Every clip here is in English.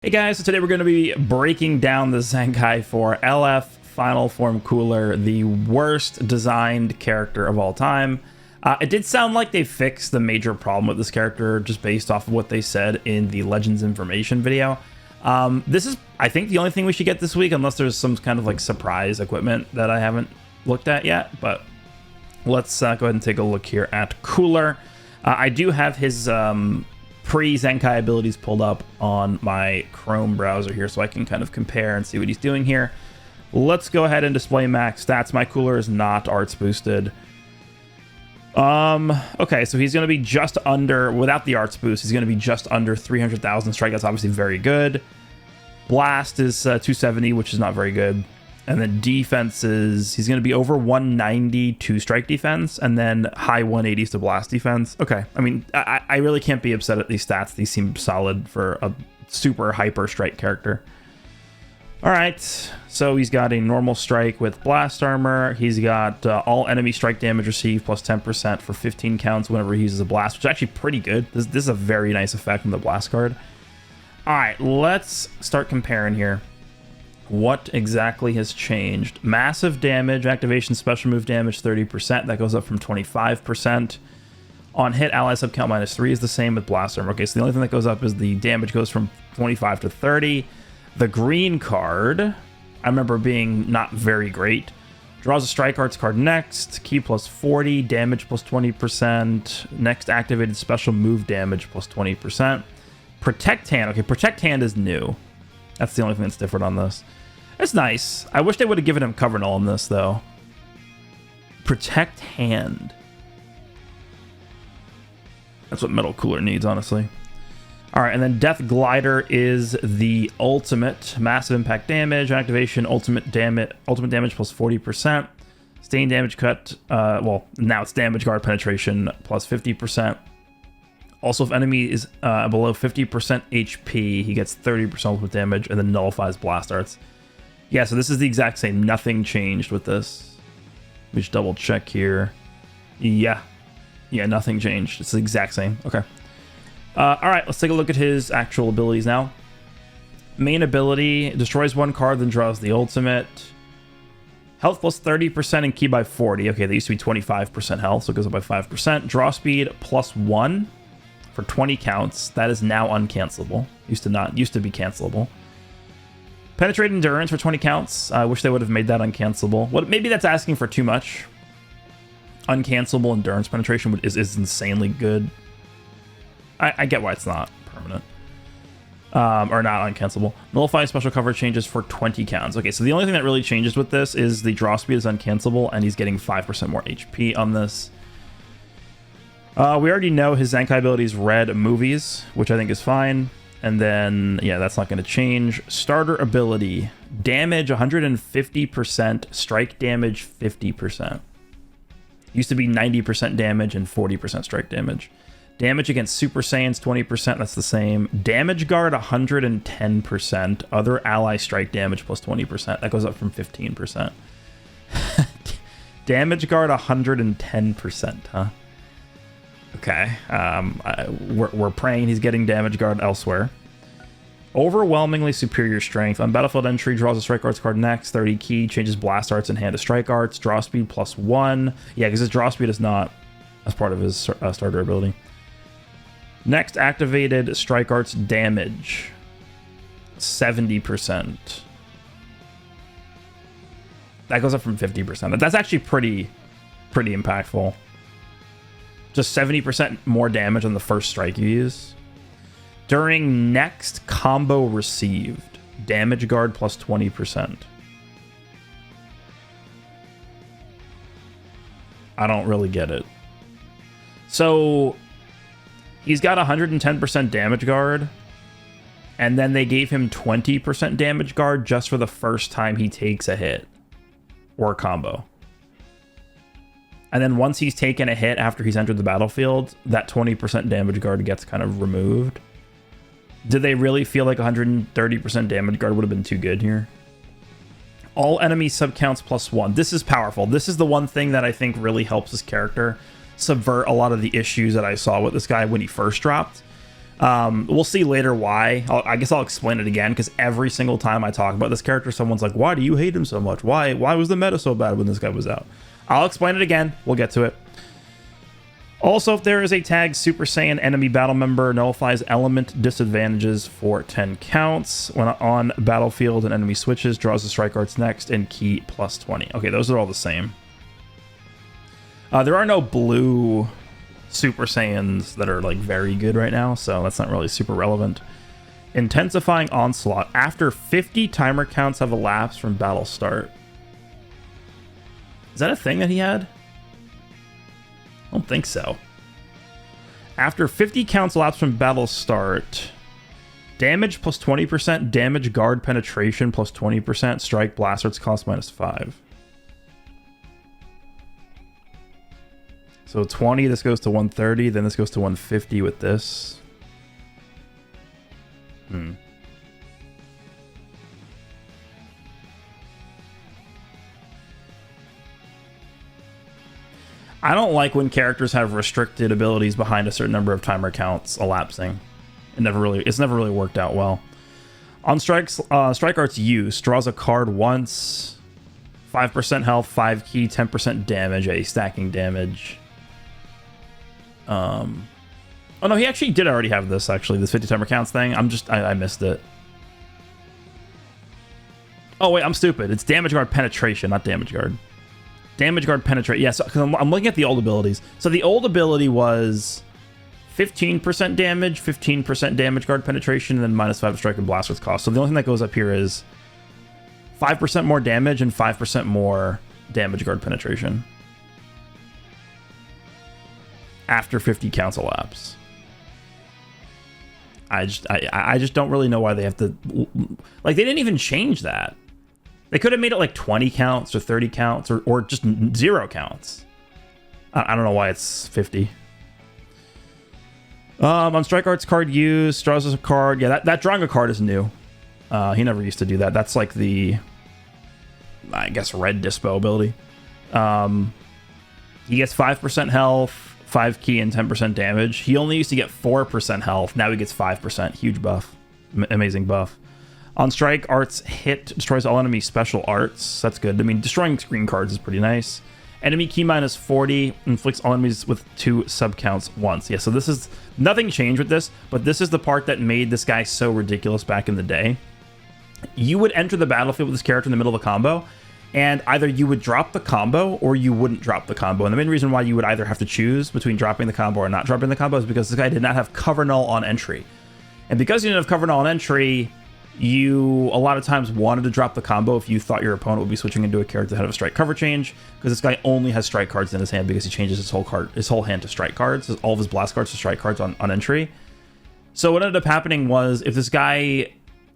Hey guys, so today we're going to be breaking down the ZENKAI for LF Final Form Cooler, the worst designed character of all time. It did sound like they fixed the major problem with this character just based off of what they said in the Legends information video. This is, I think, the only thing we should get this week, unless there's some kind of like surprise equipment that I haven't looked at yet. But let's go ahead and take a look here at Cooler. I do have his pre-ZENKAI abilities pulled up on my Chrome browser here, so I can kind of compare and see what he's doing here. Let's go ahead and display max stats. My Cooler is not arts boosted. Okay, so he's going to be just under, without the arts boost, he's going to be just under 300,000 strike. That's obviously very good. Blast is 270, which is not very good. And then defense is, he's going to be over 190 to strike defense, and then high 180s to blast defense. Okay, I mean, I really can't be upset at these stats. These seem solid for a super hyper strike character. All right, so he's got a normal strike with blast armor. He's got all enemy strike damage received plus 10% for 15 counts whenever he uses a blast, which is actually pretty good. This is a very nice effect from the blast card. All right, let's start comparing here. What exactly has changed? Massive damage, activation special move damage 30%. That goes up from 25%. On hit, ally sub count -3 is the same with blast armor. Okay, so the only thing that goes up is the damage goes from 25 to 30. The green card, I remember being not very great. Draws a strike arts card next. Key plus 40, damage plus 20%. Next activated special move damage plus 20%. Protect hand. Okay, protect hand is new. That's the only thing that's different on this. It's nice. I wish they would have given him cover null on this, though. Protect hand. That's what Metal Cooler needs, honestly. All right, and then Death Glider is the ultimate. Massive impact damage, activation, ultimate damage plus 40%. Stain damage cut, well, now it's damage guard penetration plus 50%. Also, if enemy is below 50% HP, he gets 30% ultimate damage and then nullifies blast arts. Yeah, so this is the exact same. Nothing changed with this. Let me just double check here. Yeah, nothing changed. It's the exact same. Okay. All right, let's take a look at his actual abilities now. Main ability, destroys one card, then draws the ultimate. Health plus 30% and key by 40. Okay, they used to be 25% health, so it goes up by 5%. Draw speed plus 1 for 20 counts. That is now uncancelable. Used to be cancelable. Penetrate endurance for 20 counts. I wish they would have made that uncancelable. Maybe that's asking for too much. Uncancelable endurance penetration is insanely good. I get why it's not permanent. Or not uncancelable. Nullify special cover changes for 20 counts. Okay, so the only thing that really changes with this is the draw speed is uncancelable, and he's getting 5% more HP on this. We already know his ZENKAI abilities read movies, which I think is fine. And then, yeah, that's not going to change. Starter ability. Damage 150%, strike damage 50%. Used to be 90% damage and 40% strike damage. Damage against Super Saiyans 20%, that's the same. Damage guard 110%. Other ally strike damage plus 20%. That goes up from 15%. Damage guard 110%, huh? Okay, we're praying he's getting damage guard elsewhere. Overwhelmingly superior strength. On battlefield entry, draws a strike arts card next. 30 key, changes blast arts and hand to strike arts. Draw speed plus 1. Yeah, because his draw speed is not as part of his starter ability. Next, activated strike arts damage. 70%. That goes up from 50%. That's actually pretty impactful. Just 70% more damage on the first strike you use. During next combo received, damage guard plus 20%. I don't really get it. So he's got 110% damage guard, and then they gave him 20% damage guard just for the first time he takes a hit or a combo. And then once he's taken a hit after he's entered the battlefield, that 20% damage guard gets kind of removed. Did they really feel like 130% damage guard would have been too good here? All enemy subcounts plus 1. This is powerful. This is the one thing that I think really helps this character subvert a lot of the issues that I saw with this guy when he first dropped. We'll see later why. I guess I'll explain it again, because every single time I talk about this character, someone's like, why do you hate him so much? Why was the meta so bad when this guy was out? I'll explain it again. We'll get to it. Also, if there is a tag Super Saiyan enemy battle member, nullifies element disadvantages for 10 counts. When on battlefield and enemy switches, draws the strike arts next, and key plus 20. Okay, those are all the same. There are no blue Super Saiyans that are like very good right now, so that's not really super relevant. Intensifying onslaught. After 50 timer counts have elapsed from battle start. Is that a thing that he had? I don't think so. After 50 counts elapsed from battle start, damage plus 20%, damage guard penetration plus 20%, strike blast arts cost -5. So 20, this goes to 130, then this goes to 150 with this. I don't like when characters have restricted abilities behind a certain number of timer counts elapsing. It's never really worked out well. On strike arts use, draws a card once, 5% health, 5 key, 10% damage, a stacking damage. Oh no, he actually did already have this, actually, this 50 timer counts thing. I missed it. Oh wait, I'm stupid. It's damage guard penetration, not damage guard. Damage guard penetrate. Yeah, so I'm looking at the old abilities. So the old ability was 15% damage, 15% damage guard penetration, and then -5 strike and blast with cost. So the only thing that goes up here is 5% more damage and 5% more damage guard penetration after 50 counts elapse. I just don't really know why they have to, like, they didn't even change that. They could have made it like 20 counts or 30 counts or just 0 counts. I don't know why it's 50. On strike arts card use, draws us a card. Yeah, that drawing a card is new. He never used to do that. That's like the, I guess, red dispo ability. He gets 5% health, 5 key, and 10% damage. He only used to get 4% health. Now he gets 5%. Huge buff. Amazing buff. On strike arts hit, destroys all enemy special arts. That's good. I mean, destroying screen cards is pretty nice. Enemy key -40, inflicts all enemies with 2 subcounts once. Yeah, so this is, nothing changed with this, but this is the part that made this guy so ridiculous back in the day. You would enter the battlefield with this character in the middle of a combo, and either you would drop the combo or you wouldn't drop the combo. And the main reason why you would either have to choose between dropping the combo or not dropping the combo is because this guy did not have cover null on entry. And because you didn't have cover null on entry, you a lot of times wanted to drop the combo if you thought your opponent would be switching into a character that had a strike cover change, because this guy only has strike cards in his hand because he changes his whole hand to strike cards, all of his blast cards to strike cards on entry. So what ended up happening was, if this guy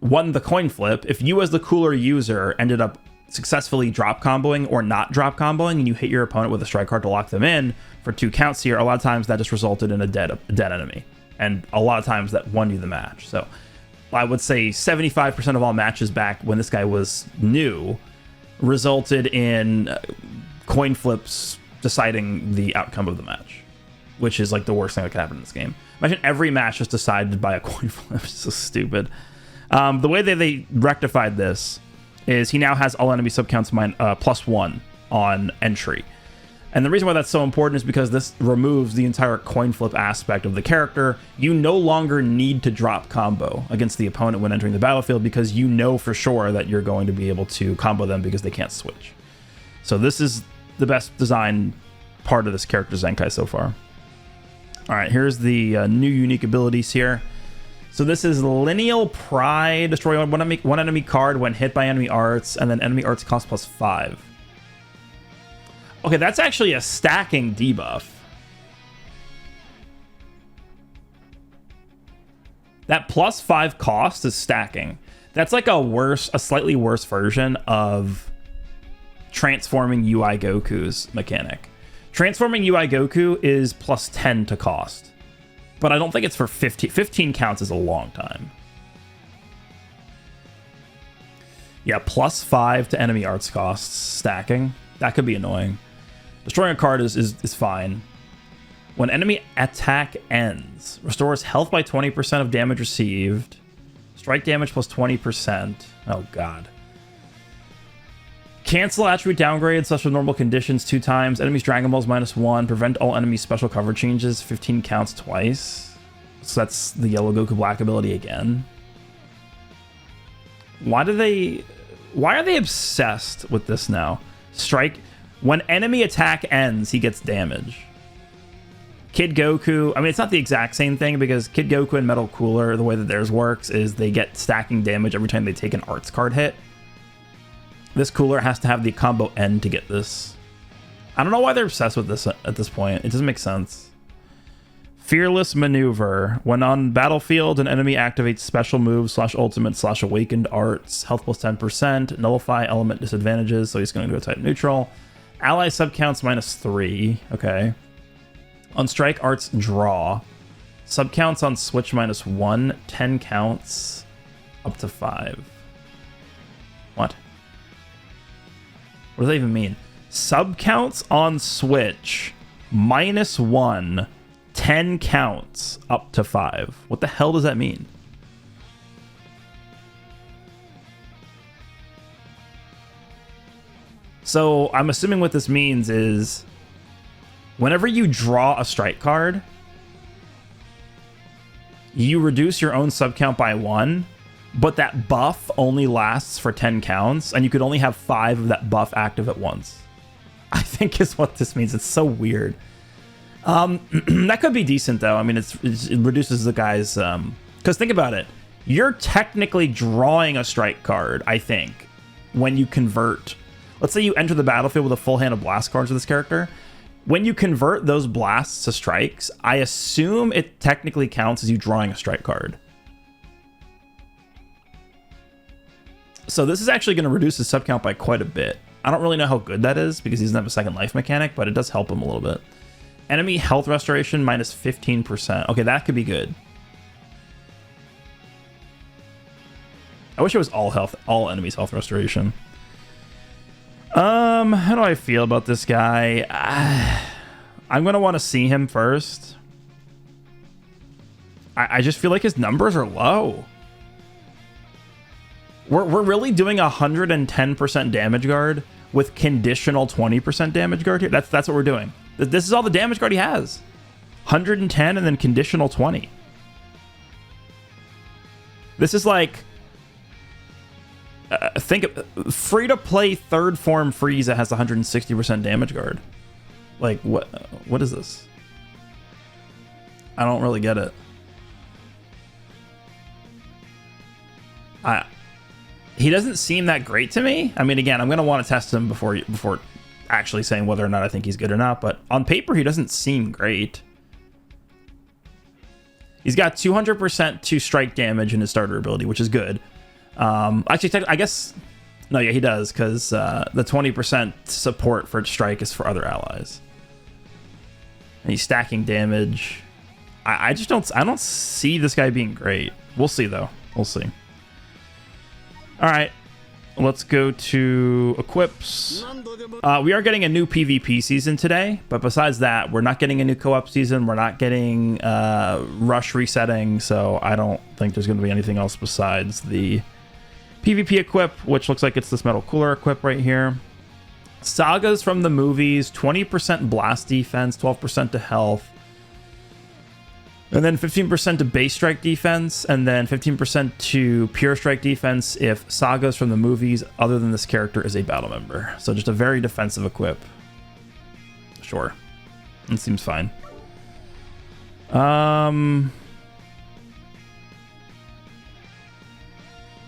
won the coin flip, if you as the cooler user ended up successfully drop comboing or not drop comboing, and you hit your opponent with a strike card to lock them in for 2 counts here, a lot of times that just resulted in a dead enemy, and a lot of times that won you the match. So I would say 75% of all matches back when this guy was new resulted in coin flips deciding the outcome of the match, which is like the worst thing that could happen in this game. Imagine every match is decided by a coin flip. It's so stupid. The way that they rectified this is he now has all enemy subcounts +1 on entry. And the reason why that's so important is because this removes the entire coin flip aspect of the character. You no longer need to drop combo against the opponent when entering the battlefield, because you know for sure that you're going to be able to combo them because they can't switch. So this is the best design part of this character Zenkai so far. All right, here's the new unique abilities here. So this is Lineal Pride. Destroy one enemy card when hit by enemy arts, and then enemy arts cost +5. Okay, that's actually a stacking debuff. That +5 cost is stacking. That's like a slightly worse version of transforming UI Goku's mechanic. Transforming UI Goku is +10 to cost, but I don't think it's for 15. 15 counts is a long time. Yeah, +5 to enemy arts costs stacking. That could be annoying. Destroying a card is fine. When enemy attack ends, restores health by 20% of damage received. Strike damage plus 20%. Oh, God. Cancel attribute downgrade such with normal conditions 2 times. Enemies Dragon Balls -1. Prevent all enemies special cover changes. 15 counts twice. So that's the yellow Goku Black ability again. Why are they obsessed with this now? Strike. When enemy attack ends, he gets damage. Kid Goku, I mean, it's not the exact same thing because Kid Goku and Metal Cooler, the way that theirs works is they get stacking damage every time they take an arts card hit. This Cooler has to have the combo end to get this. I don't know why they're obsessed with this at this point. It doesn't make sense. Fearless Maneuver. When on battlefield, an enemy activates special moves /ultimate /awakened arts. Health plus 10%. Nullify element disadvantages. So he's going to go type neutral. Ally subcounts -3. Okay. On strike arts, draw. Subcounts on switch -1. 10 counts up to 5. What? What does that even mean? Subcounts on switch -1. 10 counts up to 5. What the hell does that mean? So I'm assuming what this means is whenever you draw a strike card, you reduce your own subcount by 1, but that buff only lasts for 10 counts, and you could only have 5 of that buff active at once. I think is what this means. It's so weird. That could be decent, though. I mean, it reduces the guy's... Because think about it. You're technically drawing a strike card, I think, when you convert... Let's say you enter the battlefield with a full hand of blast cards with this character. When you convert those blasts to strikes, I assume it technically counts as you drawing a strike card. So this is actually going to reduce his subcount by quite a bit. I don't really know how good that is because he doesn't have a second life mechanic, but it does help him a little bit. Enemy health restoration -15%. Okay, that could be good. I wish it was all enemies health restoration. How do I feel about this guy? I'm gonna want to see him first. I just feel like his numbers are low. We're really doing 110% damage guard with conditional 20% damage guard here. That's what we're doing. This is all the damage guard he has. 110 and then conditional 20. This is like... think of free-to-play third form Frieza has 160% damage guard. Like, what is this? I don't really get it. He doesn't seem that great to me. I mean, again, I'm going to want to test him before actually saying whether or not I think he's good or not, but on paper, he doesn't seem great. He's got 200% to strike damage in his starter ability, which is good. Actually, I guess... No, yeah, he does, because the 20% support for strike is for other allies. And he's stacking damage. I just don't see this guy being great. We'll see, though. We'll see. All right. Let's go to equips. We are getting a new PvP season today, but besides that, we're not getting a new co-op season. We're not getting rush resetting, so I don't think there's going to be anything else besides the PvP equip, which looks like it's this Metal Cooler equip right here. Sagas from the movies, 20% blast defense, 12% to health, and then 15% to base strike defense, and then 15% to pure strike defense if Sagas from the movies other than this character is a battle member. So just a very defensive equip. Sure. It seems fine.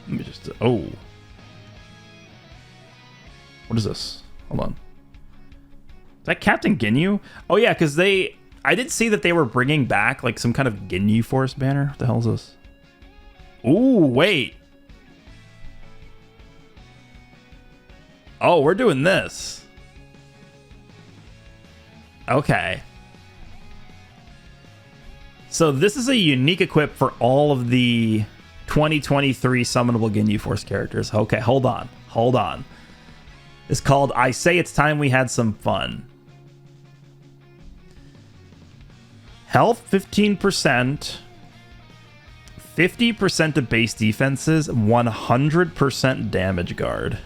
Let me just... Oh. What is this? Hold on. Is that Captain Ginyu? Oh, yeah, because I did see that they were bringing back, like, some kind of Ginyu Force banner. What the hell is this? Ooh, wait. Oh, we're doing this. Okay. So this is a unique equip for all of the 2023 summonable Ginyu Force characters. Okay, hold on. Hold on. It's called I Say It's Time We Had Some Fun. Health 15%, 50% to base defenses, 100% damage guard.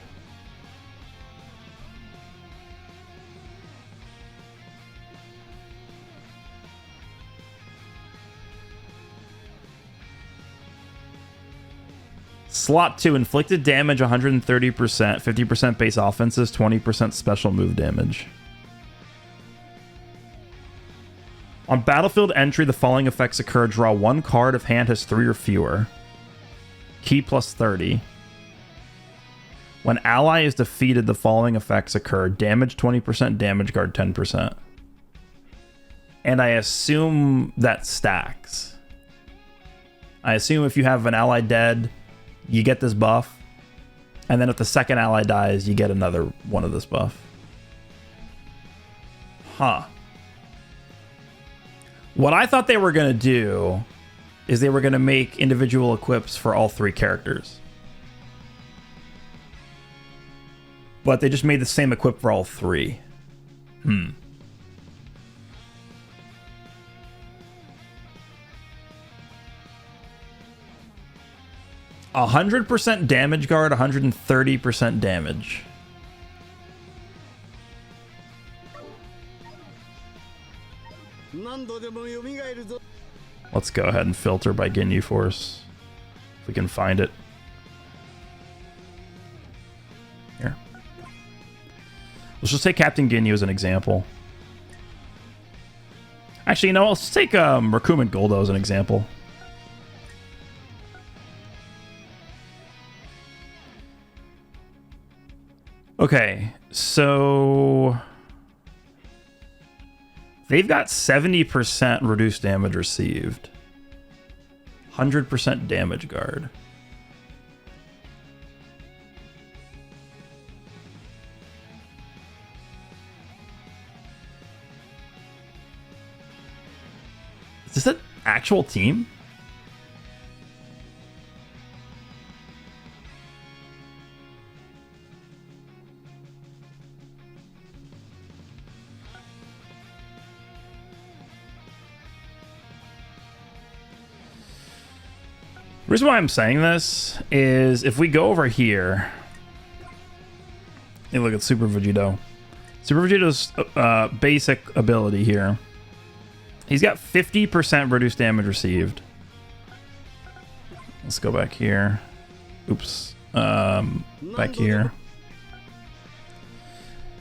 Slot 2, inflicted damage 130%, 50% base offenses, 20% special move damage. On battlefield entry, the following effects occur. Draw 1 card if hand has 3 or fewer. Key plus 30. When ally is defeated, the following effects occur. Damage 20%, damage guard 10%. And I assume that stacks. I assume if you have an ally dead, you get this buff. And then if the second ally dies, you get another one of this buff. Huh. What I thought they were going to do is they were going to make individual equips for all 3 characters. But they just made the same equip for all 3. 100% damage guard, 130% damage. Let's go ahead and filter by GINYU Force. If we can find it. Here. Let's just take Captain GINYU as an example. Actually, you know, let's take Rakuman Goldo as an example. Okay, so they've got 70% reduced damage received. 100% damage guard. Is this an actual team? The reason why I'm saying this is if we go over here and look at Super Vegito. Super Vegito's basic ability here. He's got 50% reduced damage received. Let's go back here. Oops. Back here.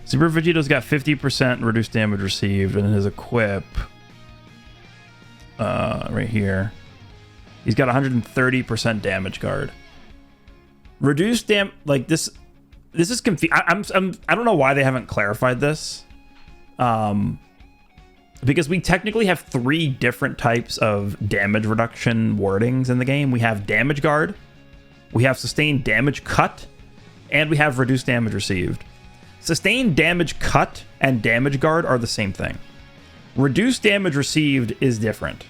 Super Vegito's got 50% reduced damage received, and his equip right here. He's got 130% damage guard. Reduced like this is confusing. I don't know why they haven't clarified this. Because we technically have 3 different types of damage reduction wordings in the game. We have damage guard, we have sustained damage cut, and we have reduced damage received. Sustained damage cut and damage guard are the same thing. Reduced damage received is different.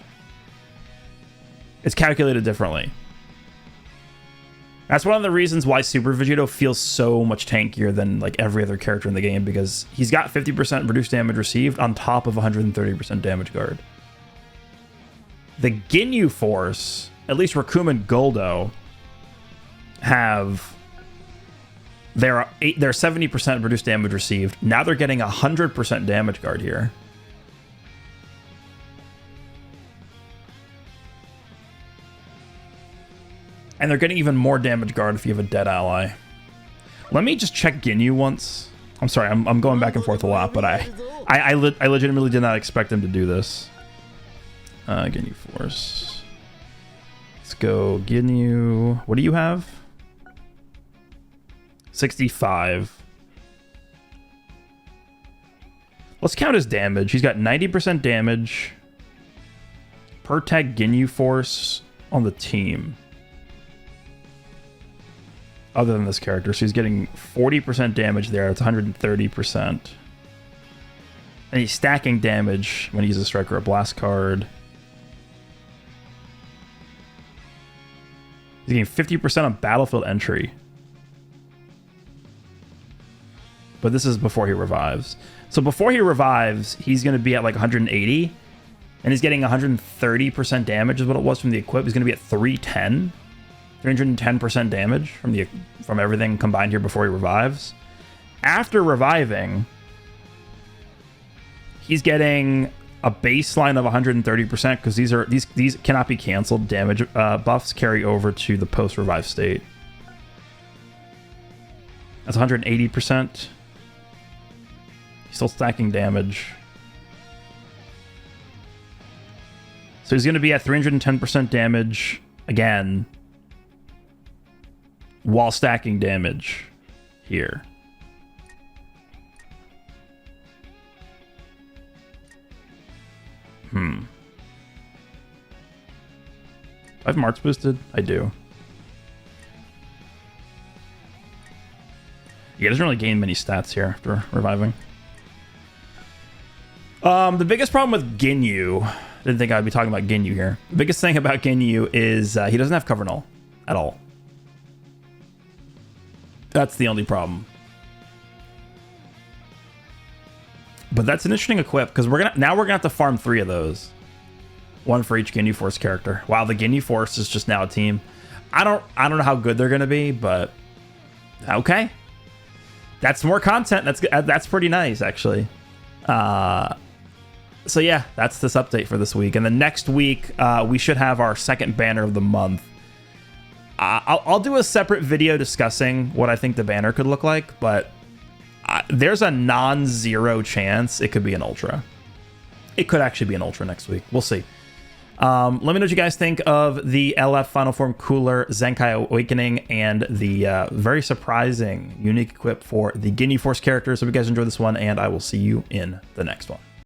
It's calculated differently. That's one of the reasons why Super Vegito feels so much tankier than like every other character in the game, because he's got 50% reduced damage received on top of 130% damage guard. The GINYU Force, at least Rakuman Goldo, have their 70% reduced damage received. Now they're getting 100% damage guard here. And they're getting even more damage guard if you have a dead ally. Let me just check GINYU once. I'm sorry, I'm going back and forth a lot, but I legitimately did not expect them to do this. GINYU Force. Let's go GINYU. What do you have? 65. Let's count his damage. He's got 90% damage per tag GINYU Force on the team. Other than this character, so he's getting 40% damage there. It's 130%. And he's stacking damage when he uses a strike or a blast card. He's getting 50% on battlefield entry. But this is before he revives. So before he revives, he's going to be at like 180. and he's getting 130% damage is what it was from the equip. He's going to be at 310, 310% damage from everything combined here before he revives. After reviving, he's getting a baseline of 130% because these cannot be canceled. Damage buffs carry over to the post revive state. That's 180%. He's still stacking damage. So he's going to be at 310% damage again while stacking damage here. Do I have March boosted? I do. Yeah, doesn't really gain many stats here after reviving. The biggest problem with GINYU, didn't think I'd be talking about GINYU here. The biggest thing about GINYU is he doesn't have cover null at all. That's the only problem. But that's an interesting equip because we're gonna have to farm 3 of those. 1 for each GINYU Force character. Wow, the GINYU Force is just now a team. I don't know how good they're gonna be, but okay. That's more content. That's pretty nice, actually. So yeah, that's this update for this week. And then next week, we should have our second banner of the month. I'll do a separate video discussing what I think the banner could look like, but there's a non-zero chance it could be an ultra. It could actually be an ultra next week. We'll see. Let me know what you guys think of the LF Final Form Cooler ZENKAI Awakening and the very surprising unique equip for the GINYU Force characters. Hope you guys enjoyed this one, and I will see you in the next one.